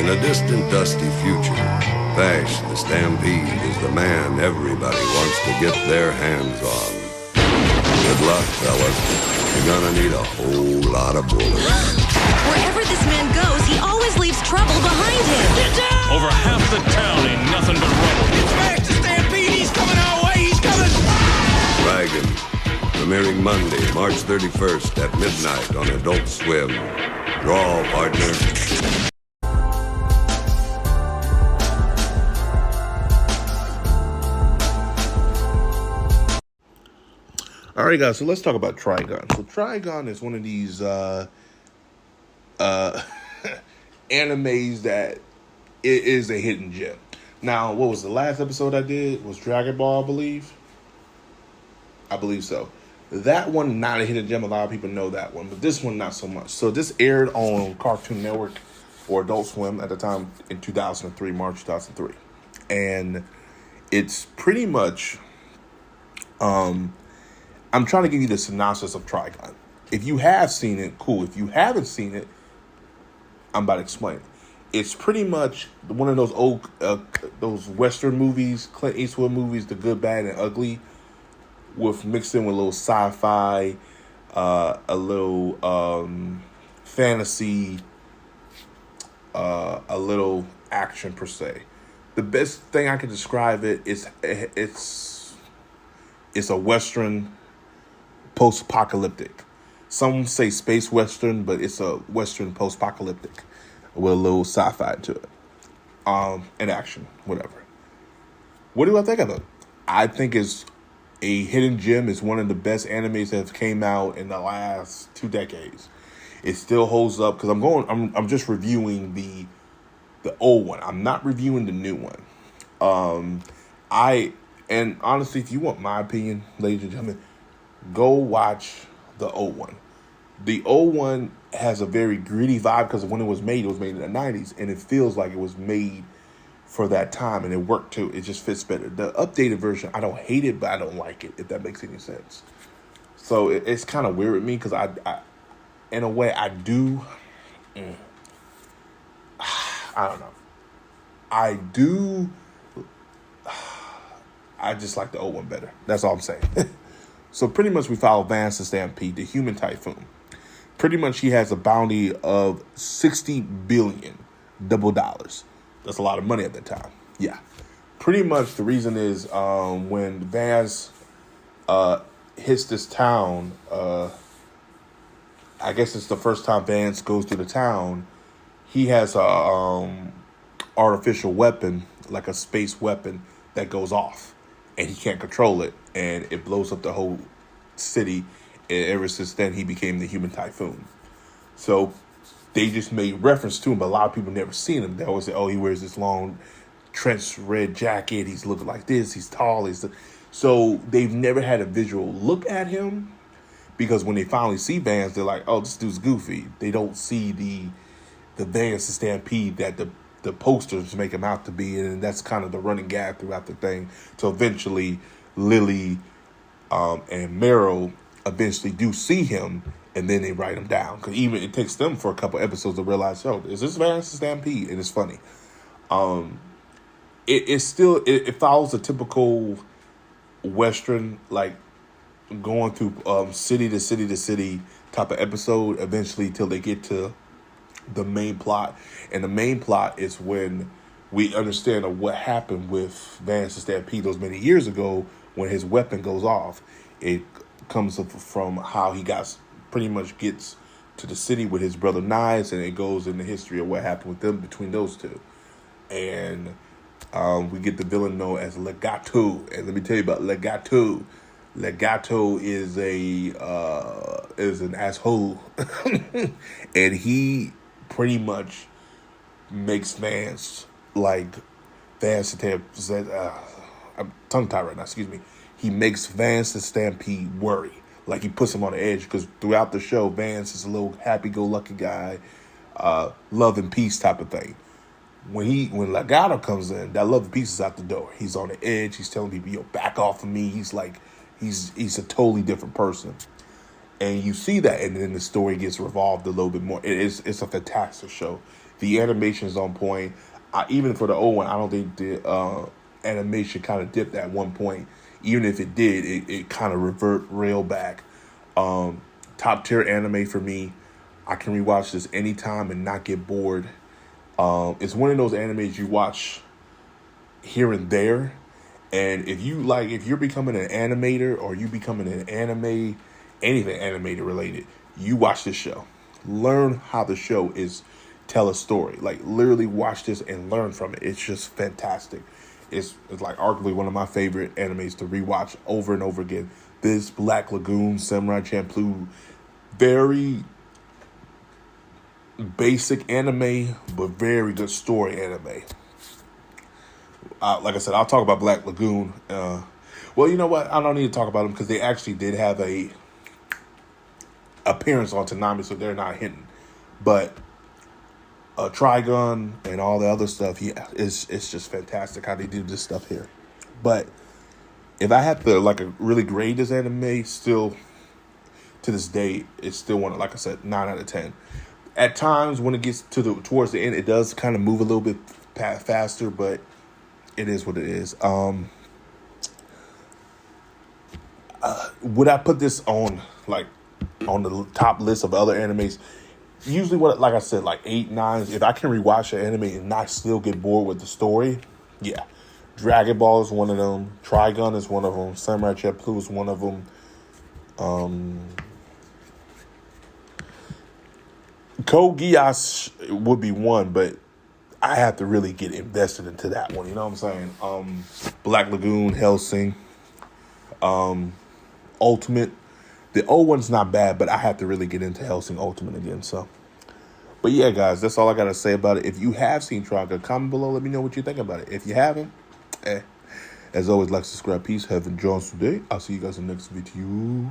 In a distant, dusty future, Vash the Stampede is the man everybody wants to get their hands on. Good luck, fellas. You're gonna need a whole lot of bullets. Wherever this man goes, he always leaves trouble behind him. Get down! Over half the town ain't nothing but rubble. It's Vash the Stampede! He's coming our way! He's coming! Trigun, premiering Monday, March 31st at midnight on Adult Swim. Draw, partner. All right, guys, so let's talk about Trigun. So Trigun is one of these animes that it is a hidden gem. Now, what was the last episode I did? Was Dragon Ball, I believe? I believe so. That one, not a hidden gem. A lot of people know that one, but this one, not so much. So this aired on Cartoon Network or Adult Swim at the time in 2003, March 2003. And it's pretty much... I'm trying to give you the synopsis of Trigun. If you have seen it, cool. If you haven't seen it, I'm about to explain it. It's pretty much one of those old, those Western movies, Clint Eastwood movies, The Good, Bad, and Ugly, with mixed in with a little sci-fi, a little fantasy, a little action per se. The best thing I can describe it is it's a Western. Post-apocalyptic. Some say space Western, but it's a Western post-apocalyptic with a little sci-fi to it. And action, whatever. What do I think of it? I think it's a hidden gem. It's one of the best animes that have came out in the last 2 decades. It still holds up because I'm just reviewing the old one. I'm not reviewing the new one. And honestly, if you want my opinion, ladies and gentlemen, go watch the old one. The old one has a very gritty vibe because when it was made in the 90s, and it feels like it was made for that time, and it worked too. It just fits better. The updated version, I don't hate it, but I don't like it, if that makes any sense. So it's kind of weird with me because I in a way, I do. I don't know. I just like the old one better. That's all I'm saying. So pretty much we follow Vance the Stampede, the human typhoon. Pretty much he has a bounty of $60 billion double dollars. That's a lot of money at that time. Yeah. Pretty much the reason is when Vance hits this town, I guess it's the first time Vance goes to the town, he has a artificial weapon, like a space weapon, that goes off. And he can't control it, and it blows up the whole city. And ever since then, he became the human typhoon. So they just made reference to him, but a lot of people never seen him. They always say, "Oh, he wears this long trench red jacket. He's looking like this. He's tall." So they've never had a visual look at him because when they finally see Vance, they're like, "Oh, this dude's goofy." They don't see the Vance the Stampede that the posters make him out to be, and that's kind of the running gag throughout the thing. So eventually, Lily and Meryl eventually do see him, and then they write him down. Because even it takes them for a couple episodes to realize, oh, is this Vance the Stampede? And it's funny. It follows a typical Western, like going through city to city to city type of episode. Eventually, till they get to the main plot. And the main plot is when we understand what happened with Vance the Stampede those many years ago when his weapon goes off. It comes from how he pretty much gets to the city with his brother Knives, and it goes in the history of what happened with them between those two. And we get the villain known as Legato. And let me tell you about Legato. Legato is an asshole. And he pretty much makes Vance like Vance I'm tongue tied right now, excuse me. He makes Vance the Stampede worry. Like he puts him on the edge because throughout the show, Vance is a little happy-go-lucky guy, love and peace type of thing. When Legato comes in, that love and peace is out the door. He's on the edge. He's telling people, "Yo, back off of me." He's like, he's a totally different person. And you see that, and then the story gets revolved a little bit more. It's a fantastic show. If The animation's on point. Even for the old one, I don't think the animation kind of dipped at one point. Even if it did, it kind of rail back. Top tier anime for me. I can rewatch this anytime and not get bored. It's one of those animes you watch here and there. And if you're becoming an animator or you becoming an anime, anything animated related, you watch this show. Learn how the show is tell a story. Like, literally watch this and learn from it. It's just fantastic. It's like arguably one of my favorite animes to rewatch over and over again. This, Black Lagoon, Samurai Champloo, very basic anime, but very good story anime. Like I said, I'll talk about Black Lagoon. Well, you know what? I don't need to talk about them because they actually did have a appearance on Toonami, so they're not hidden. But Trigun and all the other stuff, yeah, it's just fantastic how they do this stuff here. But if I had to really grade this anime, still to this day, it's still one, like I said, 9 out of 10. At times when it gets towards the end, it does kind of move a little bit faster, but it is what it is. Would I put this on the top list of other animes? Usually, like I said, 8, 9. If I can rewatch an anime and not still get bored with the story, yeah. Dragon Ball is one of them. Trigun is one of them. Samurai Champloo is one of them. Code Geass would be one, but I have to really get invested into that one. You know what I'm saying? Black Lagoon, Hellsing, Ultimate. The old one's not bad, but I have to really get into Hellsing Ultimate again. So, but yeah, guys, that's all I got to say about it. If you have seen Trigun, comment below. Let me know what you think about it. If you haven't, as always, like, subscribe, peace, heaven, Jones today. I'll see you guys in the next video.